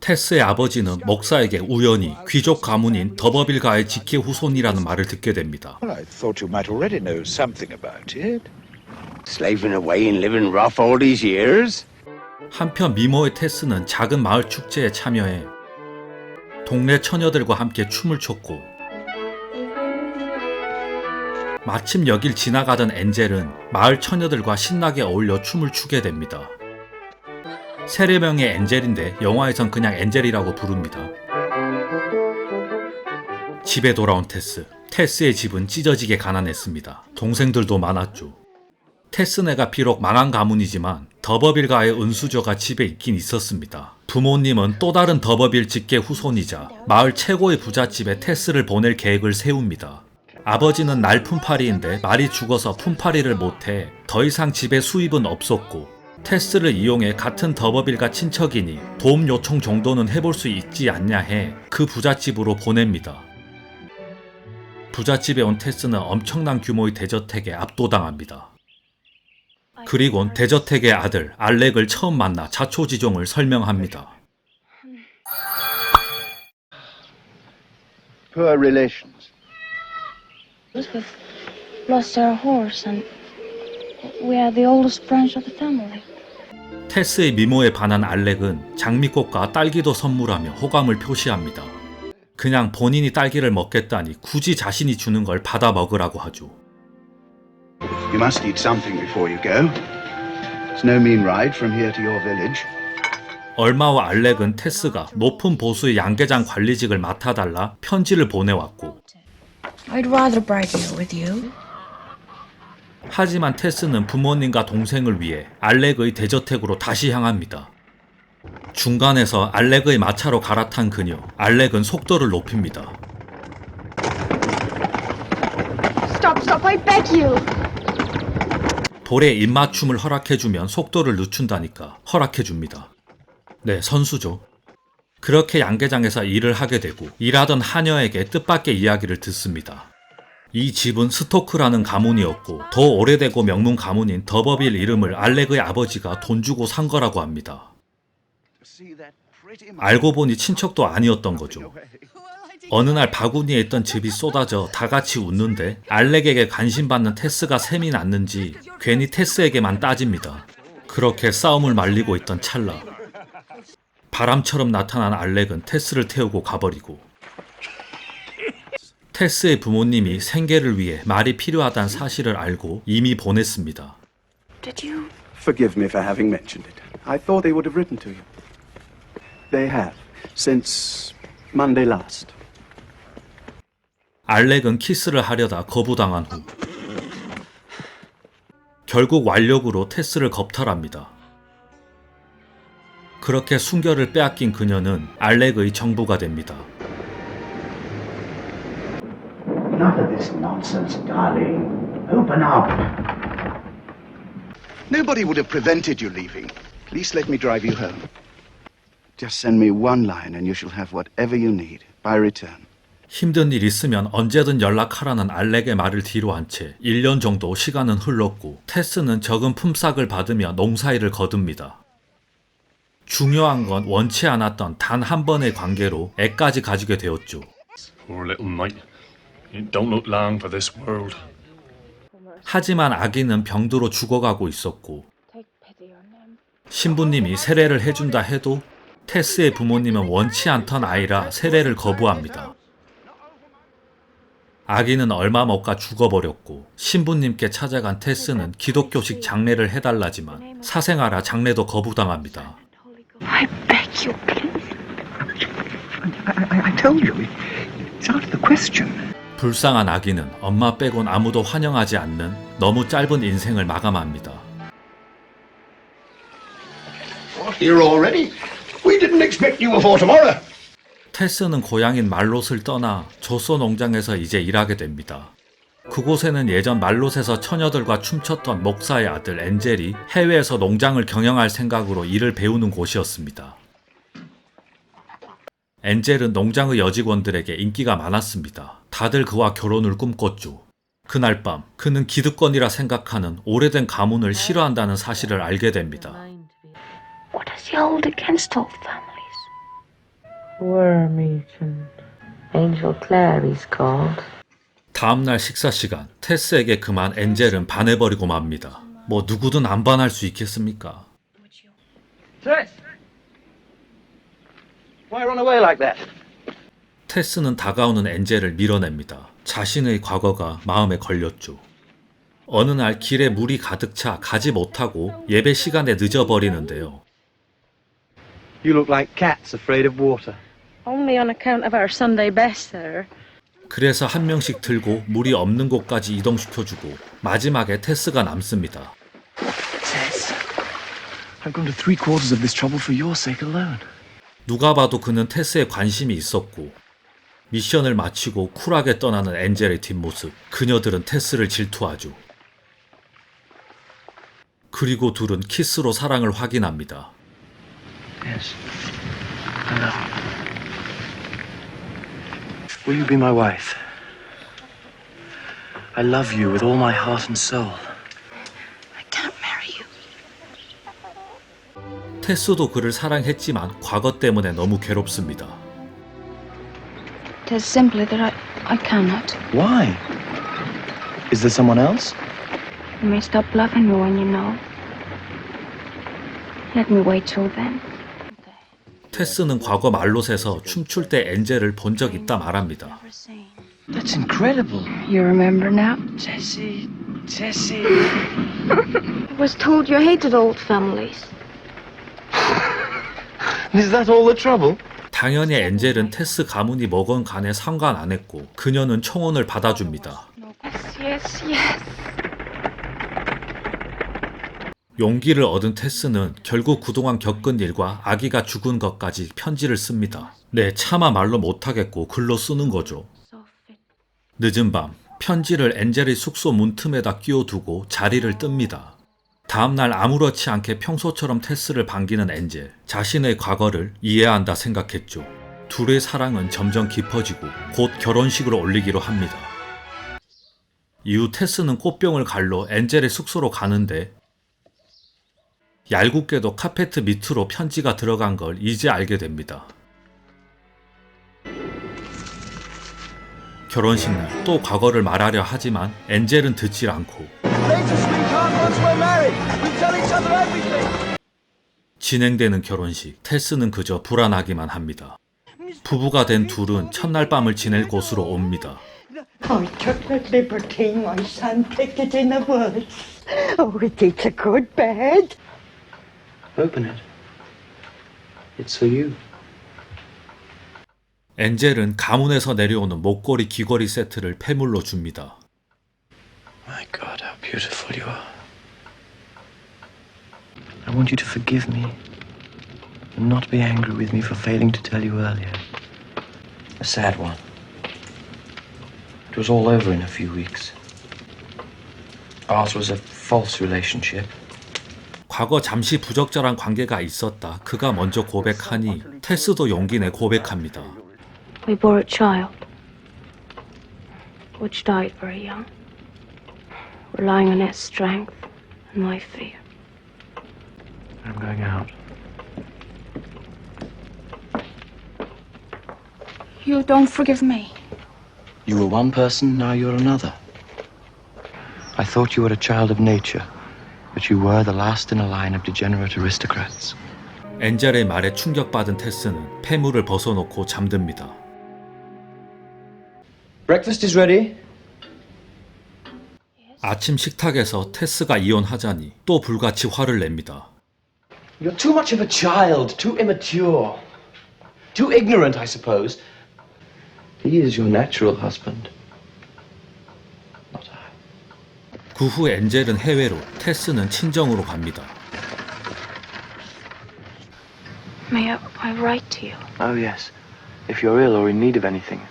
테스의 아버지는 목사에게 우연히 귀족 가문인 더버빌가의 직계 후손이라는 말을 듣게 됩니다. Well, I thought you might already know something about it. Slaving away and living rough all these years? 한편 미모의 테스는 작은 마을 축제에 참여해 동네 처녀들과 함께 춤을 췄고, 마침 여길 지나가던 엔젤은 마을 처녀들과 신나게 어울려 춤을 추게 됩니다. 세례명의 엔젤인데 영화에선 그냥 엔젤이라고 부릅니다. 집에 돌아온 테스의 집은 찢어지게 가난했습니다. 동생들도 많았죠. 테스네가 비록 망한 가문이지만 더버빌가의 은수저가 집에 있긴 있었습니다. 부모님은 또 다른 더버빌 직계 후손이자 마을 최고의 부잣집에 테스를 보낼 계획을 세웁니다. 아버지는 날품팔이인데 말이 죽어서 품팔이를 못해 더 이상 집에 수입은 없었고, 테스를 이용해 같은 더버빌가 친척이니 도움 요청 정도는 해볼 수 있지 않냐 해 그 부잣집으로 보냅니다. 부잣집에 온 테스는 엄청난 규모의 대저택에 압도당합니다. 그리곤 대저택의 아들 알렉을 처음 만나 자초지종을 설명합니다. Poor relations. We've lost our horse and we are the oldest branch of the family. 테스의 미모에 반한 알렉은 장미꽃과 딸기도 선물하며 호감을 표시합니다. 그냥 본인이 딸기를 먹겠다니 굳이 자신이 주는 걸 받아 먹으라고 하죠. You must eat something before you go. It's no mean ride from here to your village. 얼마 후 알렉은 테스가 높은 보수의 양계장 관리직을 맡아달라 편지를 보내왔고, I'd rather bide here with you. 하지만 테스는 부모님과 동생을 위해 알렉의 대저택으로 다시 향합니다. 중간에서 알렉의 마차로 갈아탄 그녀, 알렉은 속도를 높입니다. Stop, I beg you. 볼에 입맞춤을 허락해주면 속도를 늦춘다니까 허락해줍니다. 네, 선수죠. 그렇게 양계장에서 일을 하게 되고 일하던 하녀에게 뜻밖의 이야기를 듣습니다. 이 집은 스토크라는 가문이었고 더 오래되고 명문 가문인 더버빌 이름을 알렉의 아버지가 돈 주고 산 거라고 합니다. 알고 보니 친척도 아니었던 거죠. 어느 날 바구니에 있던 즙이 쏟아져 다 같이 웃는데 알렉에게 관심받는 테스가 셈이 났는지 괜히 테스에게만 따집니다. 그렇게 싸움을 말리고 있던 찰나 바람처럼 나타난 알렉은 테스를 태우고 가버리고, 테스의 부모님이 생계를 위해 말이 필요하다는 사실을 알고 이미 보냈습니다. Did you? Forgive me for having mentioned it. I thought they would have written to you. They have, since Monday last. 알렉은 키스를 하려다 거부당한 후 결국 완력으로 테스를 겁탈합니다. 그렇게 순결을 빼앗긴 그녀는 알렉의 정부가 됩니다. None of this nonsense, darling. Open up. Nobody would have prevented you leaving. Please let me drive you home. Just send me one line and you shall have whatever you need by return. 힘든 일 있으면 언제든 연락하라는 알렉의 말을 뒤로 한 채 1년 정도 시간은 흘렀고, 테스는 적은 품삯을 받으며 농사일을 거둡니다. 중요한 건 원치 않았던 단 한 번의 관계로 애까지 가지게 되었죠. Poor little mate. You don't look long for this world. 하지만 아기는 병들어 죽어가고 있었고, 신부님이 세례를 해준다 해도 테스의 부모님은 원치 않던 아이라 세례를 거부합니다. 아기는 얼마 못 가 죽어버렸고, 신부님께 찾아간 테스는 기독교식 장례를 해달라지만 사생아라 장례도 거부당합니다. I beg you, please. I told you. It's out of the question. 불쌍한 아기는 엄마 빼곤 아무도 환영하지 않는 너무 짧은 인생을 마감합니다. Here already? We didn't expect you before tomorrow. 테스는 고향인 말롯을 떠나 조소 농장에서 이제 일하게 됩니다. 그곳에는 예전 말롯에서 처녀들과 춤췄던 목사의 아들 엔젤이 해외에서 농장을 경영할 생각으로 일을 배우는 곳이었습니다. 엔젤은 농장의 여직원들에게 인기가 많았습니다. 다들 그와 결혼을 꿈꿨죠. 그날 밤 그는 기득권이라 생각하는 오래된 가문을 싫어한다는 '사실을 사실을 알게 됩니다. 알게 됩니다. What does he hold against old families? 'He 'What does he hold against old families? Worm-eaten. Angel Claire he's called. 다음날 식사 시간, 테스에게 그만 엔젤은 반해버리고 맙니다. 뭐 누구든 안 반할 수 있겠습니까? Tess! Why run away like that? 테스는 다가오는 엔젤을 밀어냅니다. 자신의 과거가 마음에 걸렸죠. 어느 날 길에 물이 가득 차 가지 못하고 예배 시간에 늦어버리는데요. You look like cats afraid of water. Only on account of our Sunday best, sir. 그래서 한 명씩 들고 물이 없는 곳까지 이동시켜주고 마지막에 테스가 남습니다. Tess, I've gone to 3/4 of this trouble for your sake alone. 누가 봐도 그는 테스에 관심이 있었고 미션을 마치고 쿨하게 떠나는 엔젤의 뒷모습, 그녀들은 테스를 질투하죠. 그리고 둘은 키스로 사랑을 확인합니다. Yes, I love you. Will you be my wife? I love you with all my heart and soul. I can't marry you. 테스도 그를 사랑했지만 과거 때문에 너무 괴롭습니다. It is simply that I cannot. Why? Is there someone else? You may stop loving me when you know. Let me wait till then. 테스는 과거 말롯에서 춤출 때 엔젤을 본 적 있다 말합니다. That's incredible. You remember now? Tessie, Tessie. I was told you hated old families. Is that all the trouble? 당연히 엔젤은 테스 가문이 뭐건 간에 상관 안 했고 그녀는 청혼을 받아줍니다. Yes, yes, yes. 용기를 얻은 테스는 결국 그동안 겪은 일과 아기가 죽은 것까지 편지를 씁니다. 네, 차마 말로 못하겠고 글로 쓰는 거죠. 늦은 밤, 편지를 엔젤의 숙소 문틈에다 끼워두고 자리를 뜹니다. 다음날 아무렇지 않게 평소처럼 테스를 반기는 엔젤, 자신의 과거를 이해한다 생각했죠. 둘의 사랑은 점점 깊어지고 곧 결혼식으로 올리기로 합니다. 이후 테스는 꽃병을 갈러 엔젤의 숙소로 가는데 얄궂게도 카페트 밑으로 편지가 들어간 걸 이제 알게 됩니다. 결혼식 날 또 과거를 말하려 하지만 엔젤은 듣질 않고 진행되는 결혼식, 테스는 그저 불안하기만 합니다. 부부가 된 둘은 첫날 밤을 지낼 곳으로 옵니다. I took the liberty my son picked it in the woods. Oh, it takes a good bed. Open it. It's for you. 엔젤은 가문에서 내려오는 목걸이 귀걸이 세트를 폐물로 줍니다. My God, how beautiful you are. I want you to forgive me and not be angry with me for failing to tell you earlier. A sad one. It was all over in a few weeks. Ours was a false relationship. 과거 잠시 부적절한 관계가 있었다. 그가 먼저 고백하니 테스도 용기 내 고백합니다. We bore a child, which died very young, relying on its strength and my fear. I'm going out. You don't forgive me. You were one person, now you're another. I thought you were a child of nature, but you were the last in a line of degenerate aristocrats. 엔젤의 말에 충격받은 테스는 폐물을 벗어놓고 잠듭니다. Breakfast is ready. 아침 식탁에서 테스가 이혼하자니 또 불같이 화를 냅니다. You're too much of a child, too immature. Too ignorant, I suppose. He is your natural husband. Not I. 그 후 엔젤은 해외로, 테스는 친정으로 갑니다. May I write to you? Oh, yes. If you're ill or in need of anything.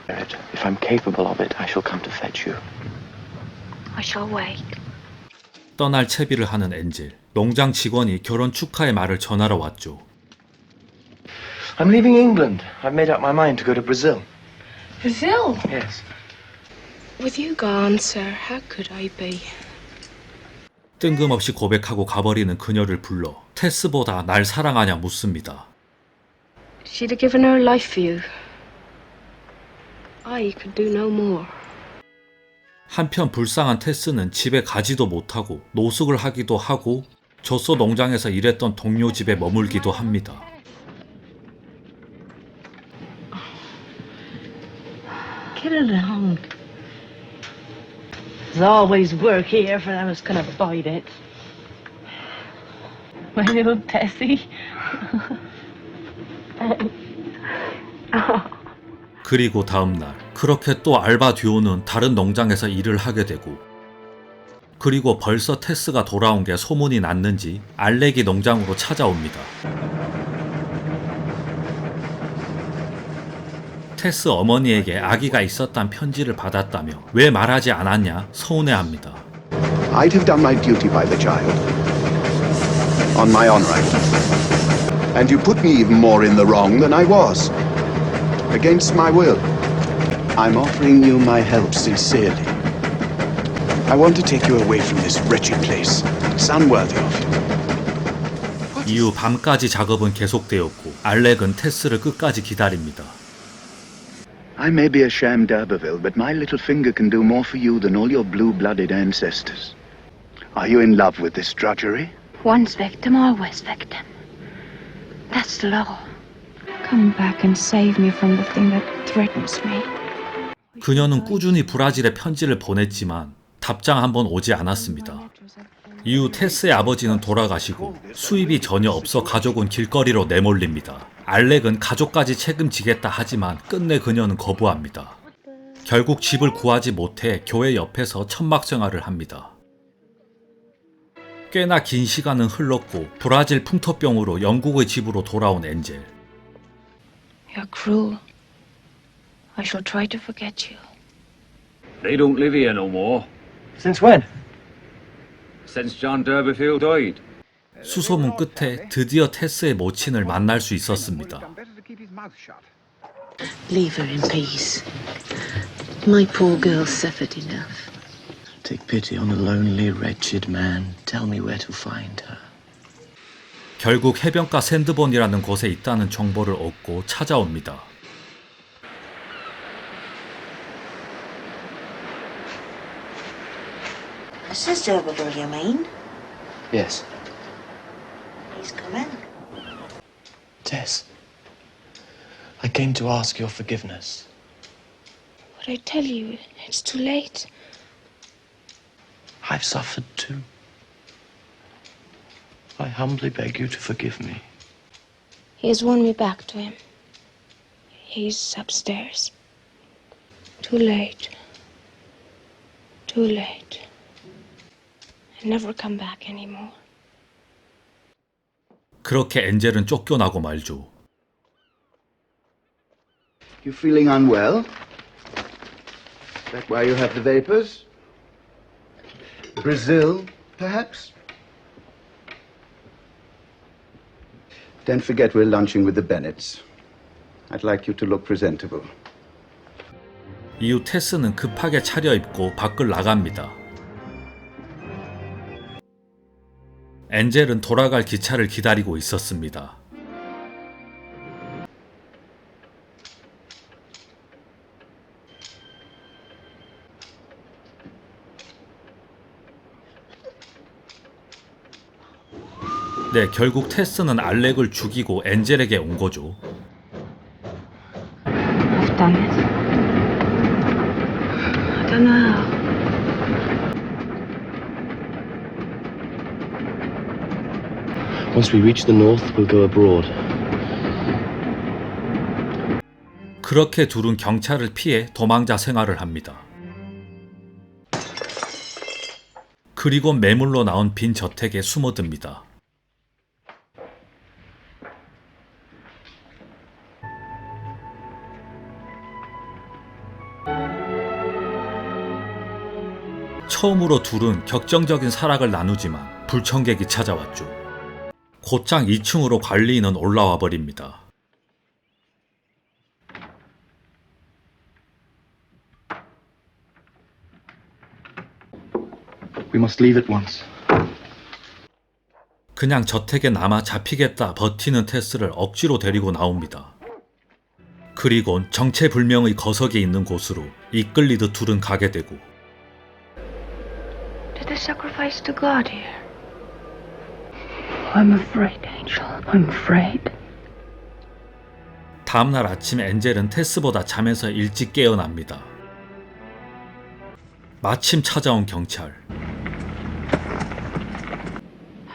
If I'm capable of it, I shall come to fetch you. I shall wait. 떠날 채비를 하는 엔젤. 농장 직원이 결혼 축하의 말을 전하러 왔죠. I'm leaving England. I've made up my mind to go to Brazil. Brazil? Yes. With you gone, sir, how could I be? 뜬금없이 고백하고 가버리는 그녀를 불러 테스보다 날 사랑하냐 묻습니다. She'd have given her life for you. I could do no more. 한편 불쌍한 테스는 집에 가지도 못하고 노숙을 하기도 하고 젖소 농장에서 일했던 동료 집에 머물기도 합니다. Get along. There's always work here for them that's gonna bite it. My little Tessie. 그리고 다음날 그렇게 또 알바 듀오는 다른 농장에서 일을 하게 되고 그리고 벌써 테스가 돌아온 게 소문이 났는지 알렉이 농장으로 찾아옵니다. 테스 어머니에게 아기가 있었단 편지를 받았다며 왜 말하지 않았냐 서운해합니다. I'd have done my duty by the child. On my honor, I would. And you put me even more in the wrong than I was. Against my will. I'm offering you my help sincerely. I want to take you away from this wretched place. It's unworthy of you. 이후 밤까지 작업은 계속되었고 알렉은 테스를 끝까지 기다립니다. I may be a sham d'Urberville, but my little finger can do more for you than all your blue-blooded ancestors. Are you in love with this drudgery? Once victim, always victim. That's the law. Come back and save me from the thing that threatens me. 그녀는 꾸준히 브라질에 편지를 보냈지만 답장 한 번 오지 않았습니다. 이후 테스의 아버지는 돌아가시고 수입이 전혀 없어 가족은 길거리로 내몰립니다. 알렉은 가족까지 책임지겠다 하지만 끝내 그녀는 거부합니다. 결국 집을 구하지 못해 교회 옆에서 천막 생활을 합니다. 꽤나 긴 시간은 흘렀고 브라질 풍토병으로 영국의 집으로 돌아온 엔젤. You're cruel. I shall try to forget you. They don't live here no more. Since when? Since John D'Urberville died. 수소문 끝에 드디어 테스의 모친을 만날 수 있었습니다. Leave her in peace. My poor girl suffered enough. Take pity on a lonely, wretched man. Tell me where to find her. 결국 해변가 샌드본이라는 곳에 있다는 정보를 얻고 찾아옵니다. Mrs. D'Urberville, you mean? Yes. He's coming. Tess, I came to ask your forgiveness. But I tell you, it's too late. I've suffered too. I humbly beg you to forgive me. He has won me back to him. He's upstairs. Too late. Too late. I'll never come back anymore. 그렇게 엔젤은 쫓겨나고 말죠. You feeling unwell? Is that why you have the vapors? Brazil, perhaps? Don't forget we're lunching with the Bennets. I'd like you to look presentable. 이후 테스는 급하게 차려입고 밖을 나갑니다. 엔젤은 돌아갈 기차를 기다리고 있었습니다. 네, 결국 테스는 알렉을 죽이고 엔젤에게 온 거죠. I've done it. I don't know how. Once we reach the north, we'll go abroad. 그렇게 둘은 경찰을 피해 도망자 생활을 합니다. 그리고 매물로 나온 빈 저택에 숨어듭니다. 처음으로 둘은 격정적인 사랑을 나누지만 불청객이 찾아왔죠. 곧장 2층으로 관리인은 올라와 버립니다. We must leave at once. 그냥 저택에 남아 잡히겠다 버티는 테스를 억지로 데리고 나옵니다. 그리곤 정체불명의 거석에 있는 곳으로 이끌리듯 둘은 가게 되고 Did they sacrifice to God here? I'm afraid, Angel. I'm afraid. 다음날 아침 엔젤은 테스보다 잠에서 일찍 깨어납니다. 마침 찾아온 경찰.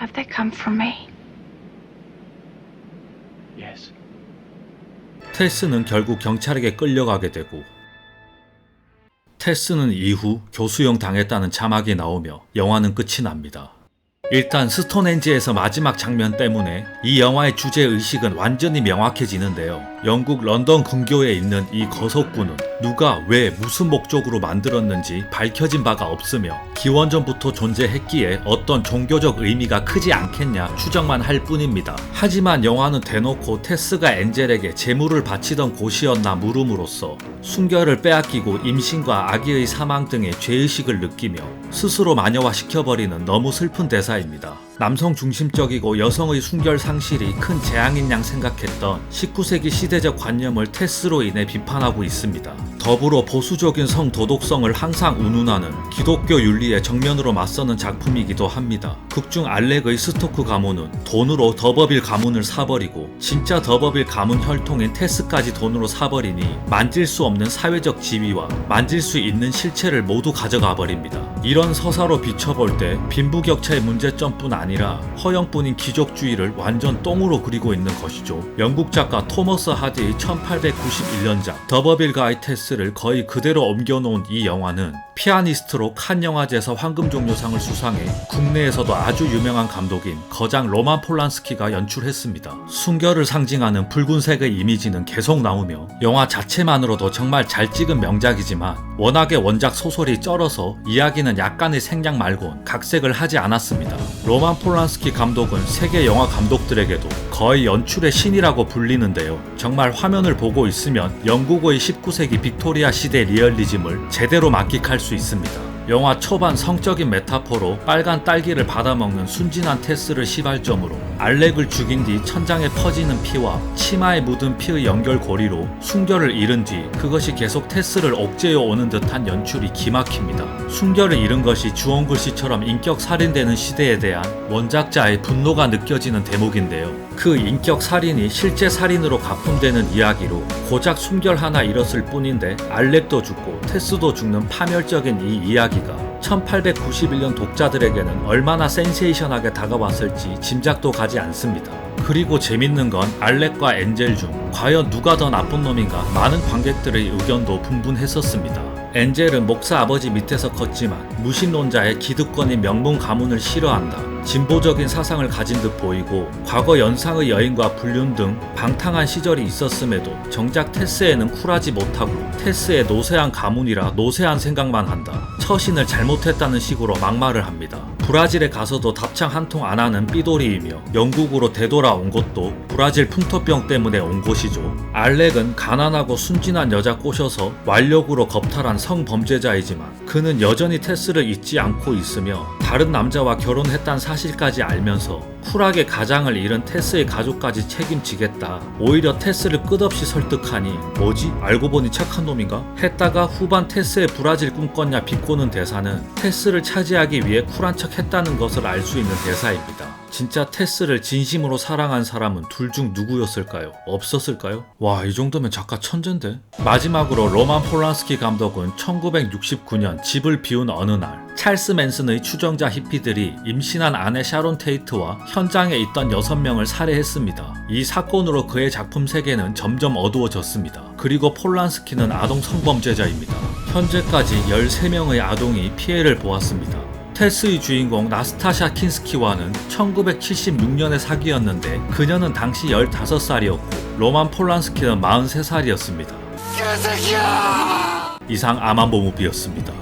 Have they come for me? Yes. 테스는 결국 경찰에게 끌려가게 되고 테스는 이후 교수형 당했다는 자막이 나오며 영화는 끝이 납니다. 일단 스톤헨지에서 마지막 장면 때문에 이 영화의 주제의식은 완전히 명확해지는데요. 영국 런던 근교에 있는 이 거석군은 누가 왜 무슨 목적으로 만들었는지 밝혀진 바가 없으며 기원전부터 존재했기에 어떤 종교적 의미가 크지 않겠냐 추정만 할 뿐입니다. 하지만 영화는 대놓고 테스가 엔젤에게 재물을 바치던 곳이었나 물음으로써 순결을 빼앗기고 임신과 아기의 사망 등의 죄의식을 느끼며 스스로 마녀화시켜버리는 너무 슬픈 대사입니다. 남성 중심적이고 여성의 순결 상실이 큰 재앙인 양 생각했던 19세기 시대적 관념을 테스로 인해 비판하고 있습니다. 더불어 보수적인 성 도덕성을 항상 운운하는 기독교 윤리에 정면으로 맞서는 작품이기도 합니다. 극중 알렉의 스토크 가문은 돈으로 더버빌 가문을 사버리고 진짜 더버빌 가문 혈통인 테스까지 돈으로 사버리니 만질 수 없는 사회적 지위와 만질 수 있는 실체를 모두 가져가 버립니다. 이런 서사로 비춰볼 때 빈부격차의 문제점뿐 아니라 허영뿐인 귀족주의를 완전 똥으로 그리고 있는 것이죠. 영국 작가 토머스 하디의 1891년작 더버빌 가이 테스를 거의 그대로 옮겨놓은 이 영화는 피아니스트로 칸 영화제에서 황금종려상을 수상해 국내에서도 아주 유명한 감독인 거장 로만 폴란스키가 연출했습니다. 순결을 상징하는 붉은색의 이미지는 계속 나오며 영화 자체만으로도 정말 잘 찍은 명작이지만 워낙에 원작 소설이 쩔어서 이야기는 약간의 생략 말곤 각색을 하지 않았습니다. 로만 폴란스키 감독은 세계 영화 감독들에게도 거의 연출의 신이라고 불리는데요. 정말 화면을 보고 있으면 영국의 19세기 빅토리아 시대 리얼리즘을 제대로 만끽할 수 있습니다. 영화 초반 성적인 메타포로 빨간 딸기를 받아먹는 순진한 테스를 시발점으로 알렉을 죽인 뒤 천장에 퍼지는 피와 치마에 묻은 피의 연결고리로 순결을 잃은 뒤 그것이 계속 테스를 옥죄어 오는 듯한 연출이 기막힙니다. 순결을 잃은 것이 주홍글씨처럼 인격 살인되는 시대에 대한 원작자의 분노가 느껴지는 대목인데요. 그 인격 살인이 실제 살인으로 가품되는 이야기로 고작 순결 하나 잃었을 뿐인데 알렉도 죽고 테스도 죽는 파멸적인 이 이야기가 1891년 독자들에게는 얼마나 센세이션하게 다가왔을지 짐작도 가지 않습니다. 그리고 재밌는 건 알렉과 엔젤 중 과연 누가 더 나쁜 놈인가 많은 관객들의 의견도 분분했었습니다. 엔젤은 목사 아버지 밑에서 컸지만 무신론자의 기득권인 명문 가문을 싫어한다. 진보적인 사상을 가진 듯 보이고 과거 연상의 여인과 불륜 등 방탕한 시절이 있었음에도 정작 테스에는 쿨하지 못하고 테스의 노쇠한 가문이라 노쇠한 생각만 한다. 처신을 잘못했다는 식으로 막말을 합니다. 브라질에 가서도 답장 한 통 안 하는 삐돌이이며 영국으로 되돌아온 것도 브라질 풍토병 때문에 온 곳이죠. 알렉은 가난하고 순진한 여자 꼬셔서 완력으로 겁탈한 성범죄자이지만 그는 여전히 테스를 잊지 않고 있으며 다른 남자와 결혼했다는 사실까지 알면서 쿨하게 가장을 잃은 테스의 가족까지 책임지겠다. 오히려 테스를 끝없이 설득하니 뭐지? 알고 보니 착한 놈인가? 했다가 후반 테스의 브라질 꿈꿨냐 비꼬는 대사는 테스를 차지하기 위해 쿨한 척 했다는 것을 알 수 있는 대사입니다. 진짜 테스를 진심으로 사랑한 사람은 둘 중 누구였을까요? 없었을까요? 와, 이 정도면 작가 천재인데? 마지막으로 로만 폴란스키 감독은 1969년 집을 비운 어느 날 찰스 맨슨의 추종자 히피들이 임신한 아내 샤론 테이트와 현장에 있던 6명을 살해했습니다. 이 사건으로 그의 작품 세계는 점점 어두워졌습니다. 그리고 폴란스키는 아동 성범죄자입니다. 현재까지 13명의 아동이 피해를 보았습니다. 테스의 주인공 나스타샤 킨스키와는 1976년의 사귀었는데 그녀는 당시 15살이었고 로만 폴란스키는 43살이었습니다. 이상 아만보 무비였습니다.